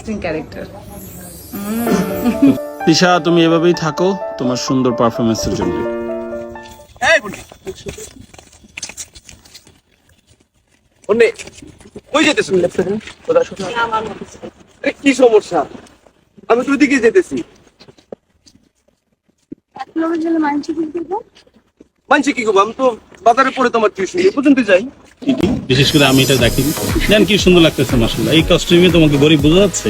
Interesting character. Tisha, তুমি এভাবেই থাকো তোমার সুন্দর পারফরমেন্সের জন্য। কি সমস্যা? আমি তো ওইদিকে যেতেছি। মানছি কি করবো? আমি তো বাজারে পড়ে তোমার টিউশন পর্যন্ত যাই। বিশেষ করে আমি এটা দেখি জান কি সুন্দর লাগতেছে মাশাআল্লাহ। এই কস্টিউমে তোমাকে গরিব বোঝা যাচ্ছে।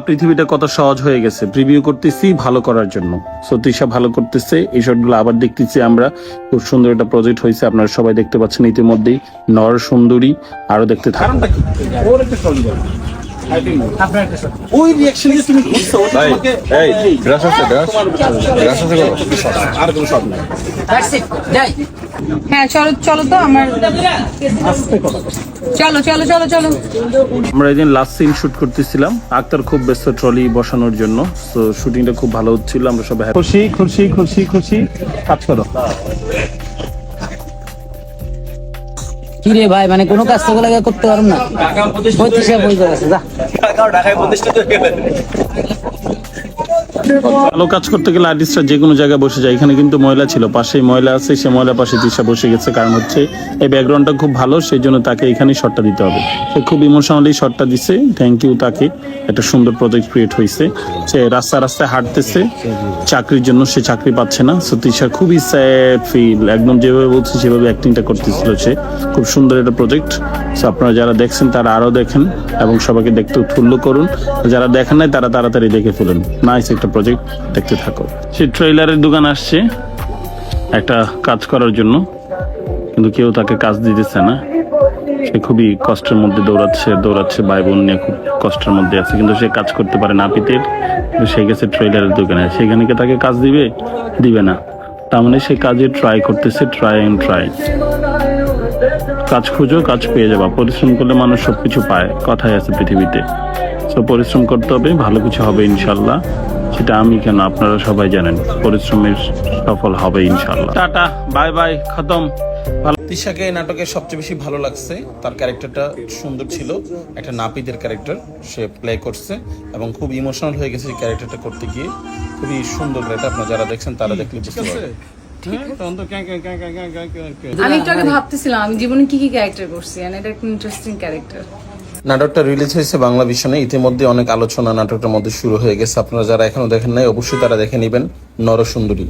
পৃথিবীটা কত সহজ হয়ে গেছে প্রিভিউ করতেছি ভালো করার জন্য। সো তিশা ভালো করতেছে, এই শটগুলো আবার দেখতেছি আমরা। খুব সুন্দর একটা প্রজেক্ট হয়েছে, আপনারা সবাই দেখতে পাচ্ছেন ইতিমধ্যেই। নর সুন্দরী আরো দেখতে থাকুন। ওই রিঅ্যাকশন যে তুমি করছো ভাই, এই গ্রাস আছে, গ্রাস আছে করো। আর কোনো শট না। হ্যাঁ চলো তো আমার চলো। আমরা এই দিন লাস্ট সিন শুট করতেছিলাম। আক্তার খুব ব্যস্ত ট্রলি বসানোর জন্য। তো শুটিংটা খুব ভালো হচ্ছিল, আমরা সবাই খুশি কাজ করো। কি রে ভাই, মানে কোনো কাজ তো লাগে করতে পারবো না। ভালো কাজ করতে গেলে আর্টিস্টরা যে কোনো জায়গায় বসে যায়। এখানে কিন্তু ময়লা ছিল, পাশেই ময়লা আছে, সে ময়লা পাশে তিশা বসে গেছে। কারণ হচ্ছে এই ব্যাকগ্রাউন্ডটা খুব ভালো, সেই জন্য তাকে এখানেই শটটা দিতে হবে। সে খুব ইমোশনালি শটটা দিছে, থ্যাংক ইউ তাকে। একটা সুন্দর প্রজেক্ট ক্রিয়েট হয়েছে। সে রাস্তায় হাঁটতেছে চাকরির জন্য, সে চাকরি পাচ্ছে না। সো তিশার খুবই স্যাড ফিল, একদম যেভাবে বলছে সেভাবে অ্যাক্টিংটা করতেছিল সে। খুব সুন্দর একটা প্রজেক্ট। সো আপনারা যারা দেখছেন তারা আরো দেখেন এবং সবাইকে দেখতে উৎফুল্ল করুন। যারা দেখেন নাই তারা তাড়াতাড়ি দেখে ফেলুন। নাইস একটা প্রজেক্ট, দেখতে থাকো। সে ট্রেইলারের দোকান আসছে একটা কাজ করার জন্য, কিন্তু কেউ তাকে কাজ দিতেছে না। সে খুবই কষ্টের মধ্যে দৌড়াচ্ছে ভাই বোন নিয়ে, খুব কষ্টের মধ্যে আছে। কিন্তু সে কাজ করতে পারে না পিতের, সে গেছে ট্রেইলারের দোকানে। সেখানে কি তাকে কাজ দিবে না। তার মানে সে কাজে ট্রাই করতেছে, ট্রাই। কাজ খুঁজো, কাজ পেয়ে যাবা। পরিশ্রম করলে মানুষ সবকিছু পায়, কথাই আছে পৃথিবীতে। তো পরিশ্রম করতে হবে, ভালো কিছু হবে ইনশাল্লাহ। সেটা আমি কেন, আপনারা সবাই জানেন পরিশ্রমের সফল হবে ইনশাল্লাহ। টাটা, বাই বাই, খতম। তিশাকে এই নাটকে সবচেয়ে বেশি ভালো লাগছে, তার ক্যারেক্টারটা সুন্দর ছিল। একটা নাপিতের ক্যারেক্টার সে প্লে করছে এবং খুব ইমোশনাল হয়ে গেছে এই ক্যারেক্টারটা করতে গিয়ে। খুবই সুন্দর ক্যারেক্টার, আপনারা যারা দেখছেন তারা দেখলে বুঝতে পারবেন। আমি একটু আগে ভাবতেছিলাম আমি জীবনে কি ক্যারেক্টার করছি, এটা একটা ইন্টারেস্টিং ক্যারেক্টার। নাটকটা রিলিজ হয়েছে বাংলা ভিশনে। ইতিমধ্যে অনেক আলোচনা নাটকটার মধ্যে শুরু হয়ে গেছে। আপনারা যারা এখনো দেখেন নাই অবশ্যই তারা দেখে নেবেন। নরসুন্দরী।